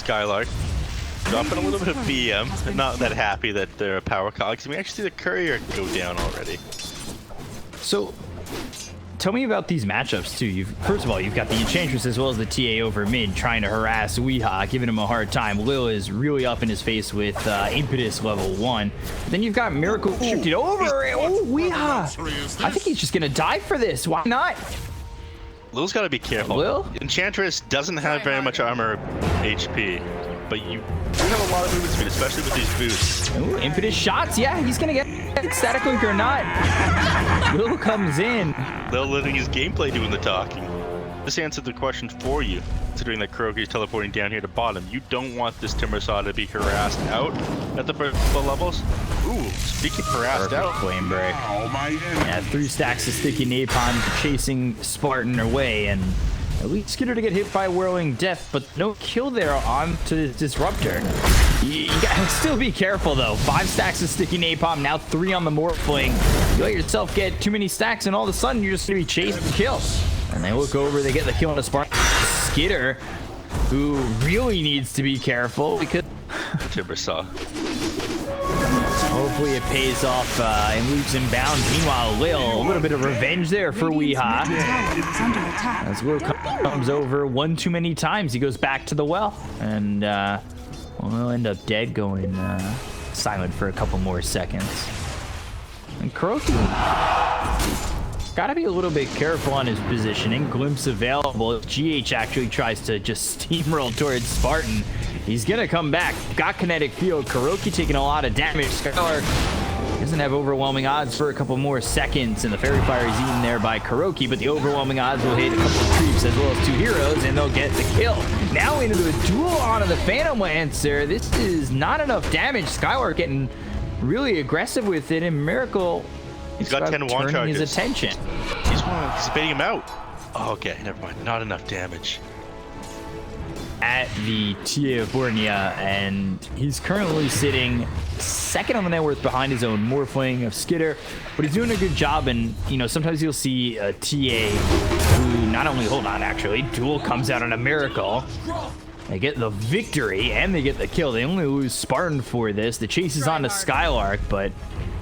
Skylark. Dropping a little bit of BM. Not that happy that they're a power cog, because we actually see the courier go down already. So, tell me about these matchups too. First of all, you've got the Enchantress as well as the TA over mid trying to harass Weehaw, giving him a hard time. Lil is really up in his face with Impetus level 1. Then you've got Miracle shifted over. Oh, Weehaw! I think he's just gonna die for this. Why not? Lil's got to be careful. Lil? Enchantress doesn't have very much armor HP, but you do have a lot of movement speed, especially with these boosts. Ooh, Impetus shots. Yeah, he's gonna get static link or not. Lil comes in. Lil letting his gameplay doing the talking. This answered the question for you, considering that Kuroki's teleporting down here to bottom. You don't want this Timbersaw to be harassed out at the first levels. Ooh, speaking of harassed out. Flame break. Yeah, 3 stacks of sticky napalm chasing Spartan away, and at least Skitter to get hit by Whirling Death, but no kill there onto this Disruptor. You gotta still be careful though. 5 stacks of sticky napalm, now 3 on the Morphling. You let yourself get too many stacks, and all of a sudden you're just gonna be chasing kills. And they look over, they get the kill on a Spartan. Skitter, who really needs to be careful because Timbersaw. Hopefully it pays off and leaves him bound. Meanwhile, Lil, a little bit of revenge there for Weehaw. As Lil comes over one too many times, he goes back to the well. And we'll end up dead, going silent for a couple more seconds. And Kuroki gotta be a little bit careful on his positioning. Glimpse available. If GH actually tries to just steamroll towards Spartan, he's gonna come back. Got kinetic field. Kuroki taking a lot of damage. Skylark doesn't have overwhelming odds for a couple more seconds, and the Fairy Fire is eaten there by Kuroki, but the overwhelming odds will hit a couple of creeps as well as 2 heroes, and they'll get the kill. Now into the duel onto the Phantom Lancer. This is not enough damage. Skylark getting really aggressive with it, and Miracle, he's got 10 wand charges. His attention. He's baiting him out. Oh, okay, never mind. Not enough damage. At the TA of Bornea, and he's currently sitting second on the net worth behind his own Morphling of Skitter, but he's doing a good job. And you know, sometimes you'll see a TA who not only actually duel comes out on a Miracle. They get the victory and they get the kill. They only lose Spartan for this. The chase is on to Skylark, but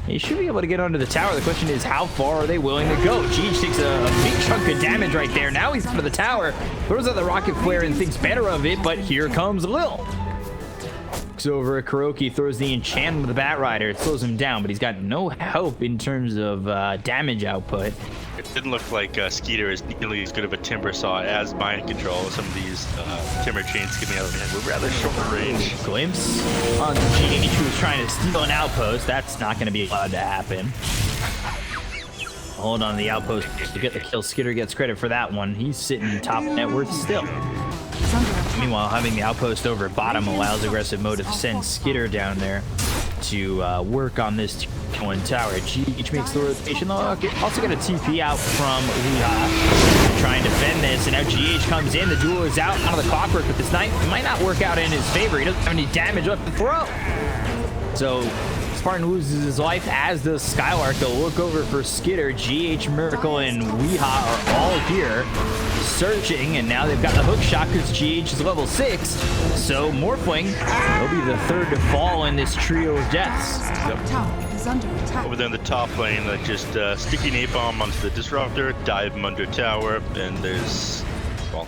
he should be able to get onto the tower. The question is, how far are they willing to go? GH takes a big chunk of damage right there. Now he's to the tower, throws out the rocket flare and thinks better of it, but here comes Lil. Looks over at Kuroki, throws the enchantment with the Bat Rider. It slows him down, but he's got no help in terms of damage output. It didn't look like Skeeter is nearly as good of a Timbersaw as Mind Control. Some of these Timber chains coming out of him were rather short range. Glimpse on GH, who was trying to steal an outpost. That's not going to be allowed to happen. Hold on to the outpost to get the kill. Skitter gets credit for that one. He's sitting top net worth still. Meanwhile, having the outpost over at bottom allows aggressive mode to send Skitter down there to work on this one tower. GH makes the rotation. Also get a TP out from Weehaw. Try and defend this, and now GH comes in. The duel is out onto the Clockwork with this knife. It might not work out in his favor. He doesn't have any damage left to throw. So Spartan loses his life, as does Skylark. They'll look over for Skitter. GH, Miracle, and Weehaw are all here searching, and now they've got the hook shot because GH is level 6. So Morphling will be the third to fall in this trio of deaths. Over there in the top lane, just sticky napalm onto the Disruptor, dive him under tower, and there's, well.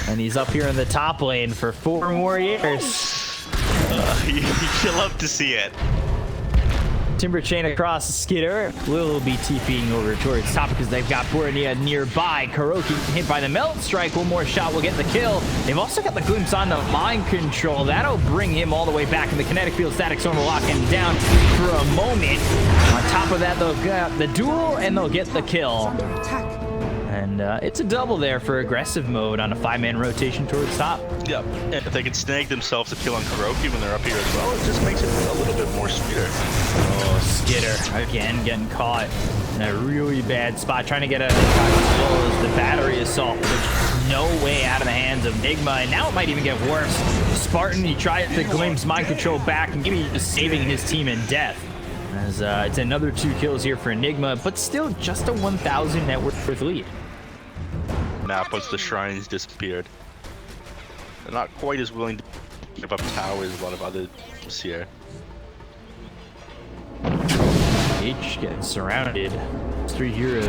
And he's up here in the top lane for 4 more years. You love to see it. Timber chain across Skitter. Lil will be TPing over towards top because they've got Bornea nearby. Kuroki hit by the Melt Strike. One more shot will get the kill. They've also got the Glimpse on the Mind Control. That'll bring him all the way back in the kinetic field. Static Storm will lock him down for a moment. On top of that, they'll get the duel and they'll get the kill. And it's a double there for aggressive mode on a 5-man rotation towards top. Yep, and if they can snag themselves a kill on Kuroki when they're up here as well, it just makes it a little bit more sweeter. Oh, Skitter again getting caught in a really bad spot, trying to get a shot as well as the battery assault, which no way out of the hands of Nigma, and now it might even get worse. Spartan, he tries to glimpse Mind Control back, and Gimme just saving his team in death. As it's another 2 kills here for Enigma, but still just a 1,000 net worth lead. Map once the shrines disappeared. They're not quite as willing to give up towers, a lot of other things here. H gets surrounded. It's 3 heroes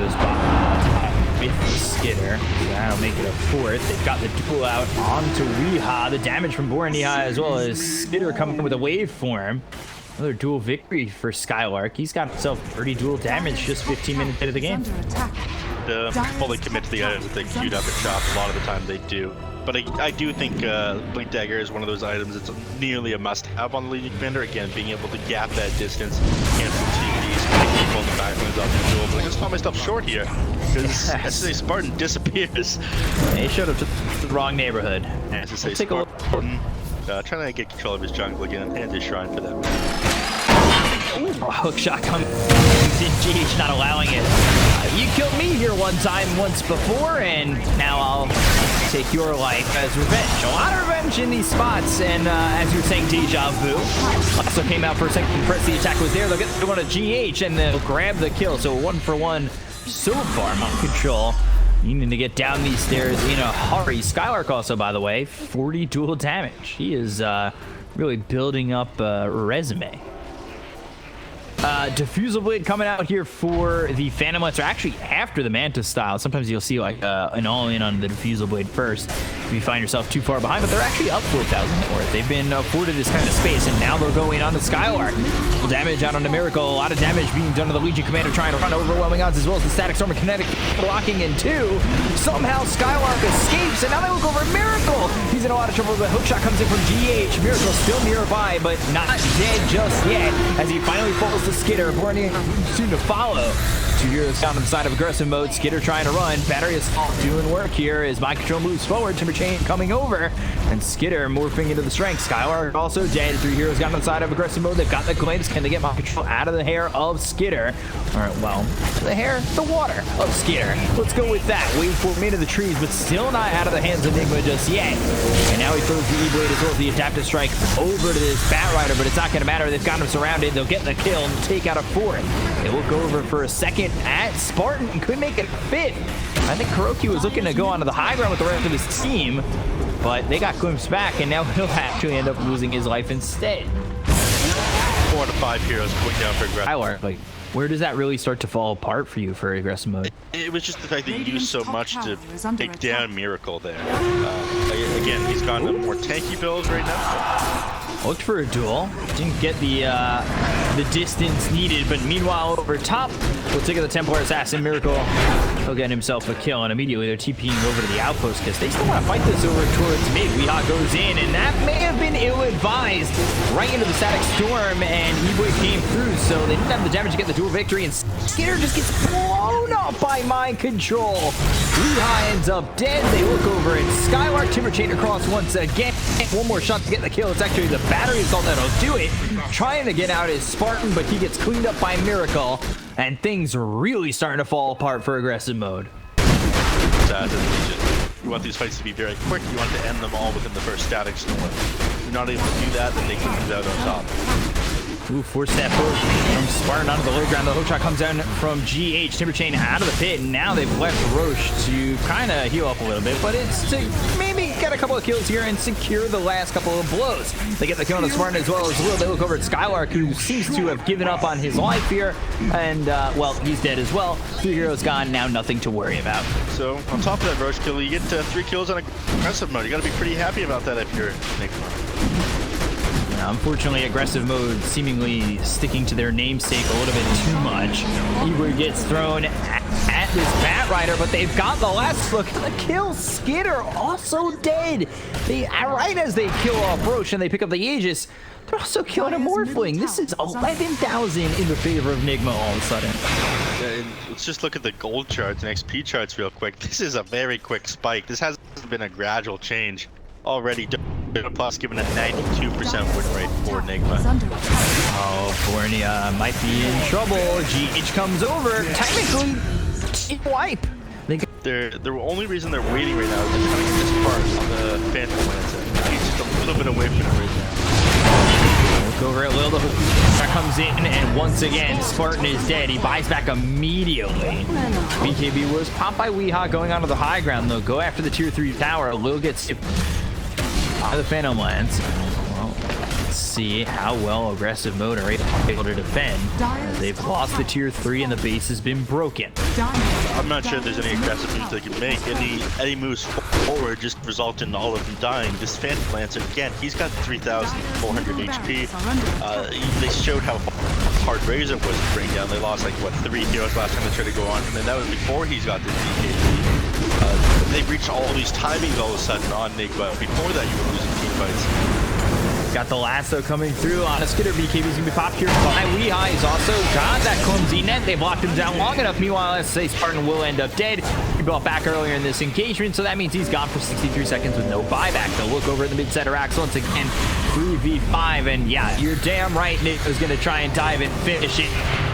with the Skitter. So that'll make it a 4th. They've got the duel out onto Weeha. The damage from Bornea as well as Skitter coming with a waveform. Another duel victory for Skylark. He's got himself 30 duel damage just 15 minutes into the game. Fully commit to the items that they queued up at shop. A lot of the time they do. But I do think Blink Dagger is one of those items that's nearly a must-have on the Legion Commander. Again, being able to gap that distance, cancel TVs, pick people in the backlines off the duel. But I just caught myself short here because SSA Spartan disappears. He showed up to the wrong neighborhood. SSA Spartan trying to get control of his jungle again and his shrine for that. Hook shot comes in, GH not allowing it. You killed me here once before, and now I'll take your life as revenge. A lot of revenge in these spots, and as you were saying, deja vu. Also came out for a second, press the attack was there. They'll get one of GH, and they'll grab the kill. So 1-for-1 so far, on control. Needing to get down these stairs in a hurry. Skylark also, by the way, 40 dual damage. He is really building up a resume. Diffusal Blade coming out here for the Phantom Lancer, actually after the Manta style. Sometimes you'll see like an all-in on the Diffusal Blade first if you find yourself too far behind, but they're actually up 4,000 for it. They've been afforded this kind of space, and now they're going on the Skylark. Damage out on the Miracle, a lot of damage being done to the Legion Commander trying to run overwhelming odds, as well as the Static Storm and Kinetic blocking in 2. Somehow Skylark escapes, and now they look over Miracle. He's in a lot of trouble, but Hookshot comes in from GH. Miracle still nearby, but not dead just yet, as he finally falls to Skitter. Bornea soon to follow. 2 heroes down on the side of aggressive mode. Skitter trying to run. Battery is doing work here as Mind Control moves forward. Timber Chain coming over. And Skitter morphing into the strength. Skylark also dead. 3 heroes down on the side of aggressive mode. They've got the glimpse. Can they get Mind Control out of the hair of Skitter? Alright, well, the hair, the water of Skitter. Let's go with that. Wait for him into the trees, but still not out of the hands of Nigma just yet. And now he throws the E-Blade as well as the Adaptive Strike over to this Bat Rider, but it's not going to matter. They've got him surrounded. They'll get the kill and take out a 4th. They look over for a second at Spartan and could make it fit. I think Kuroki was looking to go onto the high ground with the rest of his team, but they got glimpsed back, and now he'll actually end up losing his life instead. 4 to 5 heroes going down for aggressive. Like, where does that really start to fall apart for you for aggressive mode? It was just the fact that you used so much to take down Miracle there. Again, he's gone to more tanky builds right now. Looked for a duel, didn't get the distance needed, but meanwhile over top, we'll take the Templar Assassin. Miracle, he'll get himself a kill, and immediately they're TPing over to the outpost because they still want to fight this over towards mid. Weeha goes in, and that may have been ill-advised. Right into the Static Storm, and E-Boy came through, so they didn't have the damage to get the duel victory, and Skitter just gets blown up by Mind Control. Weeha ends up dead. They look over, and Skylark Timber Chain across once again. One more shot to get the kill. It's actually the battery assault that'll do it. Trying to get out is Spartan, but he gets cleaned up by Miracle, and things are really starting to fall apart for aggressive mode. You want these fights to be very quick. You want to end them all within the first Static Storm. If you're not able to do that, then they can move out on top. Ooh, 4-step forward from Spartan onto the low ground. The hook shot comes down from GH. Timber Chain out of the pit, and now they've left Roche to kind of heal up a little bit, but it's to maybe get a couple of kills here and secure the last couple of blows. They get the kill on the Spartan as well as Will. They look over at Skylark, who seems to have given up on his life here, and, well, he's dead as well. 3 heroes gone, now nothing to worry about. So, on top of that Roche kill, you get 3 kills on aggressive mode. You gotta be pretty happy about that if you're Nigma. Unfortunately, aggressive mode seemingly sticking to their namesake a little bit too much. Eber gets thrown at this Bat Rider, but they've got the last look at the kill. Skitter also dead. Right as they kill off Roche and they pick up the Aegis, they're also killing a Morphling. This is 11,000 in the favor of Nigma all of a sudden. Yeah, let's just look at the gold charts and XP charts real quick. This is a very quick spike. This hasn't been a gradual change. Already plus given a 92% win rate for Nigma. Oh, Bornea might be in trouble. GH comes over. Technically, wipe. The only reason they're waiting right now is they're trying to get this part on the Phantom Lancer. He's just a little bit away from it right now. Look over at Lil. That comes in, and once again, Spartan is dead. He buys back immediately. BKB was popped by Weeha going onto the high ground. They'll go after the tier 3 tower. Lil gets by the Phantom Lance. Let's see how well aggressive mode are able to defend. They've lost the tier 3 and the base has been broken. I'm not sure there's any aggressive moves they can make. Any moves forward just result in all of them dying. This Phantom Lancer, again, he's got 3,400 HP. They showed how hard Razor was to bring down. They lost like, what, 3 heroes last time they tried to go on him, and that was before he's got this DKB. They reached all these timings all of a sudden on Nigma. Before that, you were losing team fights. Got the lasso coming through on a Skitter. BKB's gonna be popped here by Weeha. He's also got that clumsy net. They blocked him down long enough. Meanwhile, SA Spartan will end up dead. He brought back earlier in this engagement, so that means he's gone for 63 seconds with no buyback. They'll look over at the mid-center axe once again. 3v5, and yeah, you're damn right Nick was gonna try and dive and finish it.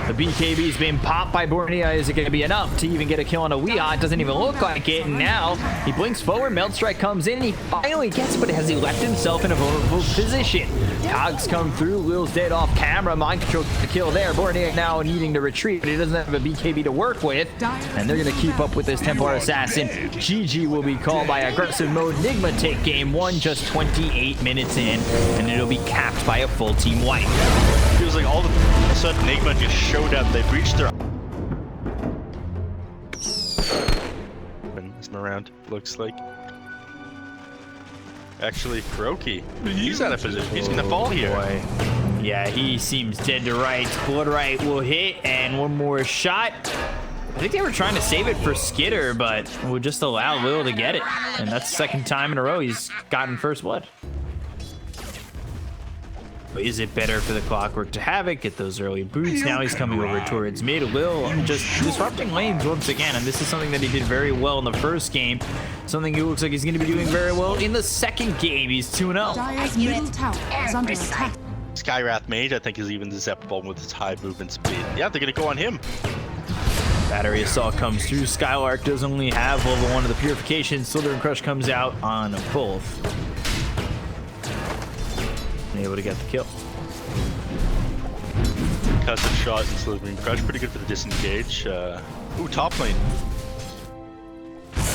The BKB's been popped by Bornea. Is it going to be enough to even get a kill on a Weeha? It doesn't even look like it. And now he blinks forward. Melt Strike comes in. He finally gets it, but has he left himself in a vulnerable position? Cogs come through. Lil's dead off camera. Mind Control the kill there. Bornea now needing to retreat, but he doesn't have a BKB to work with. And they're going to keep up with this Templar Assassin. GG will be called by aggressive mode. Nigma take game 1 just 28 minutes in, and it'll be capped by a full team wipe. Feels like all of a sudden Nigma just showed up. They've reached their around. Looks like actually Kuroki. He's out of position. He's gonna fall here. Boy. Yeah, he seems dead to rights. Blood right will hit, and one more shot. I think they were trying to save it for Skitter, but would just allow Lil to get it, and that's the second time in a row he's gotten first blood. Is it better for the Clockwork to have it, get those early boots? Now he's coming over towards mid. Lil just disrupting lanes once again, and this is something that he did very well in the first game. Something he looks like he's going to be doing very well in the second game. He's 2-0. Dire's middle tower is under attack. Skywrath Mage, I think, is even susceptible with its high movement speed. Yeah, they're going to go on him. Battery Assault comes through. Skylark does only have level 1 of the Purification. Slither Crush comes out on both. Able to get the kill. Custom shot and Slithering Crush, pretty good for the disengage. Ooh, top lane.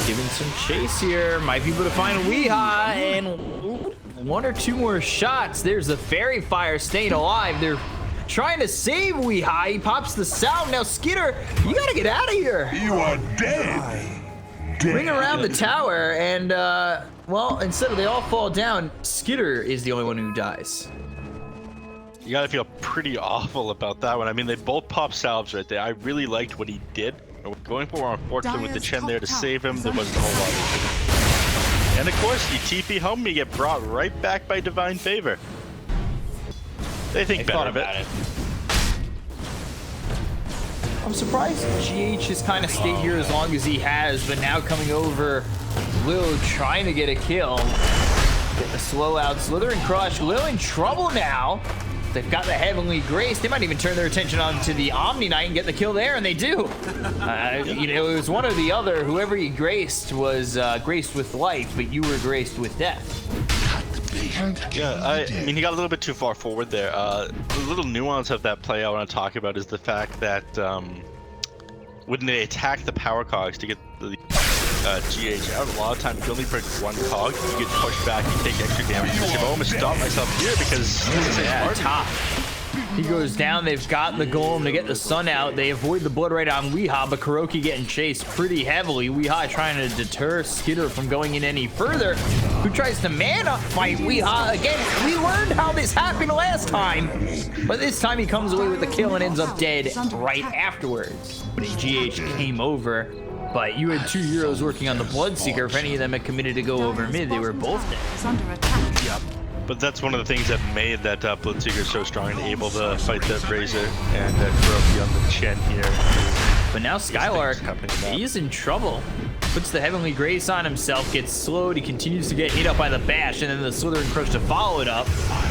Giving some chase here. Might be able to find Weeha, and ooh, 1 or 2 more shots. There's the Fairy Fire staying alive. They're trying to save Weeha. He pops the sound. Now, Skitter, you gotta get out of here. You are dead. Ring around the tower, and well, instead of they all fall down, Skitter is the only one who dies. You gotta feel pretty awful about that one. I mean, they both popped salves right there. I really liked what he did. Going for unfortunately with the Chen there to save him, there wasn't a whole lot of it. And of course, you TP home, you get brought right back by Divine Favor. They think better of it. I'm surprised GH has kind of stayed here as long as he has, but now coming over, Lil trying to get a kill. Get the slow out, Slithering Crush. Lil in trouble now. They've got the Heavenly Grace. They might even turn their attention onto the Omni Knight and get the kill there, and they do. You know, it was one or the other. Whoever he graced was graced with life, but you were graced with death. Yeah, I mean, he got a little bit too far forward there. The little nuance of that play I want to talk about is the fact that when they attack the power cogs to get the GH out, a lot of times you only break 1 cog, you get pushed back, you take extra damage. I've almost stopped myself here because this is a top. He goes down. They've got the golem to get the sun out. They avoid the blood right on Weeha, but Kuroki getting chased pretty heavily. Weeha trying to deter Skitter from going in any further, who tries to man-up fight Weeha again. We learned how this happened last time, but this time he comes away with the kill and ends up dead right afterwards. But GH came over, but you had 2 heroes working on the Bloodseeker. If any of them had committed to go over mid, they were both dead. Yep. But that's one of the things that made that Bloodseeker so strong and able to fight that Razor and Kuroki on the Chen here. But now Skylark, he's in trouble. Puts the Heavenly Grace on himself, gets slowed. He continues to get hit up by the Bash, and then the Slithering Crush to follow it up.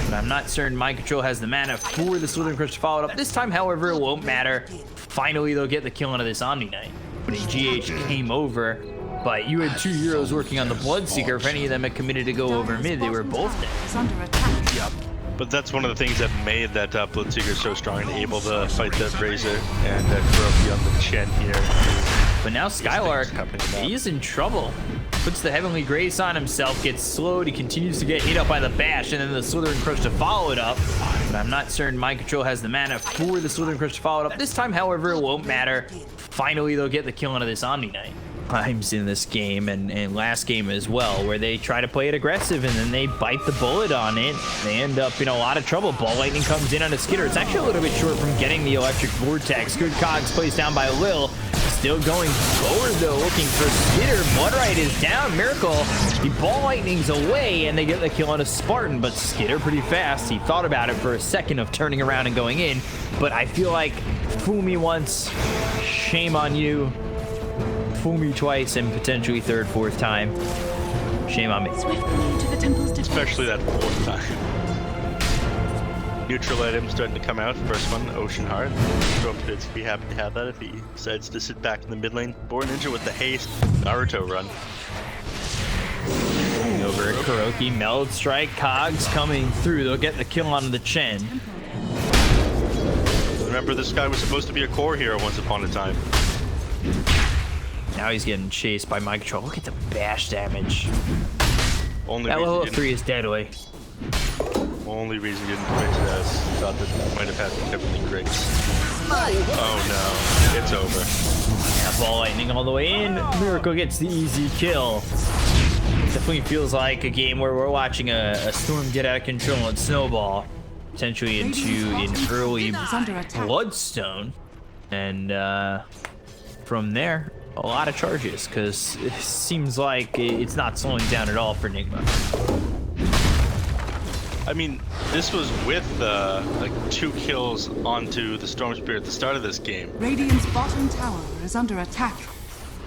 But I'm not certain Mind Control has the mana for the Slithering Crush to follow it up. This time, however, it won't matter. Finally, they'll get the kill into this Omni Knight. But GH came over, but you had 2 heroes working on the Bloodseeker. If any of them had committed to go over mid, they were both dead. Yep. But that's one of the things that made that Bloodseeker so strong and able to fight that Razor and Kuroki on the Chen here. But now Skylark, happening now. he's in trouble. Puts the Heavenly Grace on himself, gets slowed, he continues to get hit up by the bash, and then the Slithering Crush to follow it up. But I'm not certain Mind Control has the mana for the Slithering Crush to follow it up. This time, however, it won't matter. Finally, they'll get the kill onto this Omni Knight. Times in this game and last game as well, where they try to play it aggressive and then they bite the bullet on it. They end up in a lot of trouble. Ball Lightning comes in on a Skitter. It's actually a little bit short from getting the Electric Vortex. Good Cogs placed down by Lil. Still going forward though, looking for Skitter. Bloodrite is down. Miracle. The Ball Lightning's away and they get the kill on a Spartan, but Skitter pretty fast. He thought about it for a second of turning around and going in, but I feel like fool me once, shame on you. Fool me twice and potentially third, fourth time. Shame on me. Especially that fourth time. Neutral items starting to come out. First one, Ocean Heart. Storm Spirit's be happy to have that if he decides to sit back in the mid lane. Born Ninja with the haste. Naruto run. Over Kuroki, Meld Strike, Cogs coming through. They'll get the kill on the Chen. Remember, this guy was supposed to be a core hero once upon a time. Now he's getting chased by Mind Control. Look at the bash damage. Only That reason level he 3 is deadly. Only reason he didn't commit to that is he thought that he might have had the Heavenly Grace. Oh no, it's over. Yeah, Ball Lightning all the way in. Miracle gets the easy kill. Definitely feels like a game where we're watching a storm get out of control and snowball. Potentially into an early Bloodstone. And from there, a lot of charges, because it seems like it's not slowing down at all for Nigma. I mean, this was with like 2 kills onto the Storm Spirit at the start of this game. Radiant's bottom tower is under attack.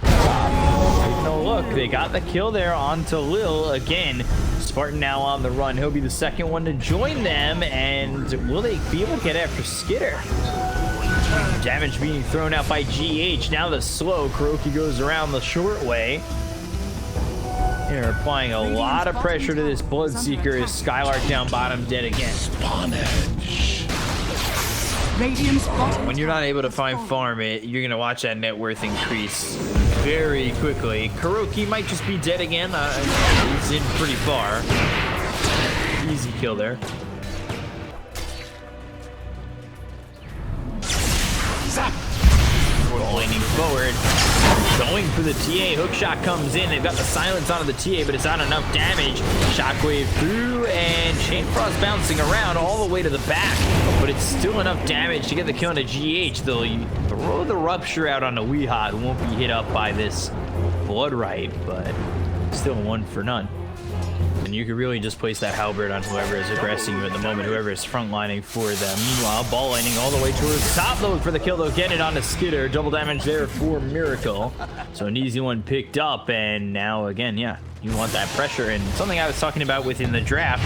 Taking a look, they got the kill there onto Lil again. Spartan now on the run. He'll be the second one to join them, and will they be able to get after Skitter? Damage being thrown out by GH. Now the slow. Kuroki goes around the short way. They're applying a lot of pressure to this Bloodseeker as Skylark down bottom dead again. When you're not able to find farm it, you're gonna watch that net worth increase very quickly. Kuroki might just be dead again. He's in pretty far. Easy kill there. Leaning forward, going for the TA. Hookshot comes in. They've got the silence onto the TA, but it's not enough damage. Shockwave through, and Chain Frost bouncing around all the way to the back, but it's still enough damage to get the kill on a GH. They'll throw the Rupture out on a Weehot, who won't be hit up by this Bloodrite, but still 1 for none. And you could really just place that halberd on whoever is aggressing you at the moment, whoever is frontlining for them. Meanwhile, Ball Lightning all the way towards top load for the kill. They'll get it on the Skitter. Double damage there for Miracle. So an easy one picked up, and now again, yeah, you want that pressure. And something I was talking about within the draft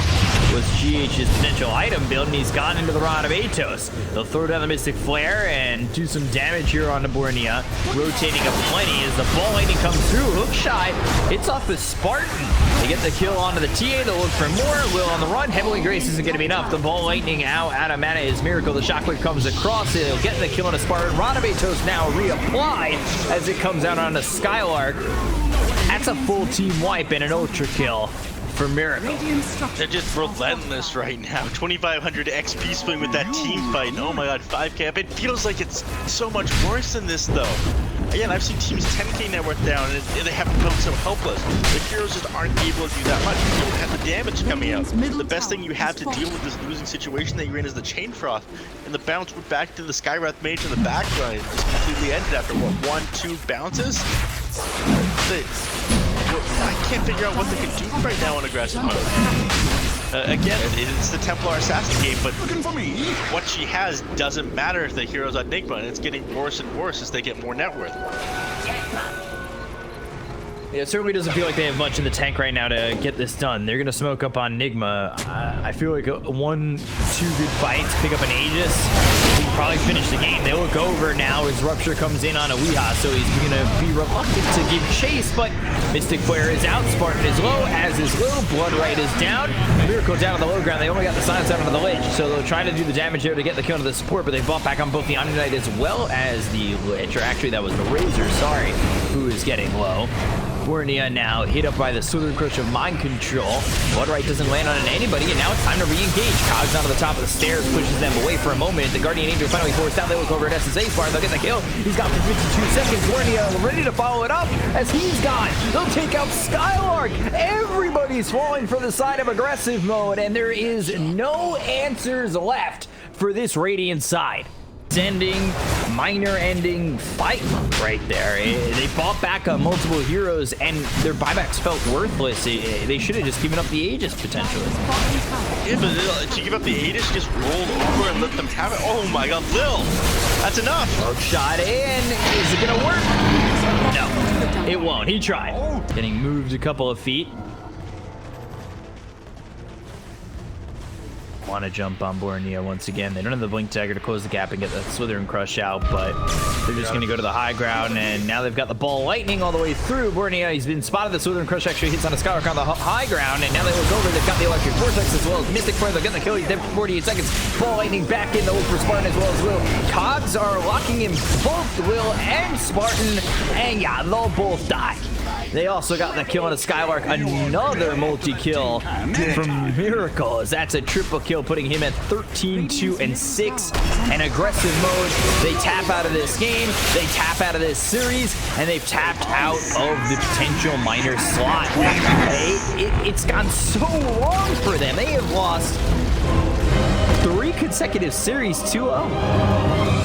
was GH's potential item build, and he's gone into the Rod of Atos. They'll throw down the Mystic Flare and do some damage here on the Bornea, rotating a plenty as the Ball Lightning comes through. Hookshot hits off the Spartan. They get the kill onto the TA. They'll look for more. Will on the run. Heavenly Grace isn't going to be enough. The Ball Lightning out of mana is Miracle. The Shockwave comes across it. They'll get the kill on a Spartan. Rod of Atos now reapplied as it comes out on a Skylark. That's a full team wipe and an ultra kill for Miracle. They're just relentless right now. 2,500 XP swing with that team fight. Oh my god, 5 cap. It feels like it's so much worse than this though. Again, I've seen teams 10k net worth down and they haven't felt so helpless. The heroes just aren't able to do that much. You don't have the damage coming out. The best thing you have to deal with this losing situation that you're in is the Chain Frost. And the bounce back to the Skywrath Mage in the back line just completely ended after what, 1-2 bounces? I can't figure out what they can do right now in aggressive mode. Again, it's the Templar Assassin game, but what she has doesn't matter if the hero's on Nigma, and it's getting worse and worse as they get more net worth. Yeah, it certainly doesn't feel like they have much in the tank right now to get this done. They're going to smoke up on Nigma. I feel like 1-2 good fights, pick up an Aegis. we can probably finish the game. They look over now as Rupture comes in on a Weehaw, so he's going to be reluctant to give chase, but Mystic Flare is out, Spartan is low, as is Lil, Bloodright is down, Miracle down on the low ground. They only got the silence out onto the ledge, so they'll try to do the damage there to get the kill to the support, but they bump back on both the Omni-Knight as well as the Lich, or actually that was the Razor, sorry, who is getting low. Bornea now hit up by the Slithering Crush of Mind Control. Bloodright doesn't land on anybody, and now it's time to re-engage. Cogs onto the top of the stairs, pushes them away for a moment. The Guardian Angel finally forced out. They look over at SSA Bar. They'll get the kill. He's got for 52 seconds. Bornea ready to follow it up as he's gone. They'll take out Skylark. Everybody's falling for the side of aggressive mode, and there is no answers left for this Radiant side. Ending, minor ending fight right there. They fought back on multiple heroes and their buybacks felt worthless. They should have just given up the Aegis potentially. Yeah, but to give up the Aegis, just rolled over and let them have it. Oh my god, Lil! That's enough! Hook shot in. Is it gonna work? No, it won't. He tried. Getting moved a couple of feet. Want to jump on Bornea once again. They don't have the Blink Dagger to close the gap and get the Slithering Crush out, but they're just going to go to the high ground, and now they've got the Ball Lightning all the way through. Bornea, he's been spotted. The Slithering Crush actually hits on a Skylark on the high ground, and now they look over. They've got the Electric Vortex as well as Mystic Flare. They'll get the kill. He's dead for 48 seconds. Ball Lightning back in. They'll look for Spartan as well as Will. Cogs are locking in both Will and Spartan, and yeah, they'll both die. They also got the kill on a Skylark, another multi-kill from Miracle, as that's a triple kill, putting him at 13, 2, and 6. And aggressive mode, they tap out of this game, they tap out of this series, and they've tapped out of the potential minor slot. It's gone so long for them. They have lost 3 consecutive series 2-0.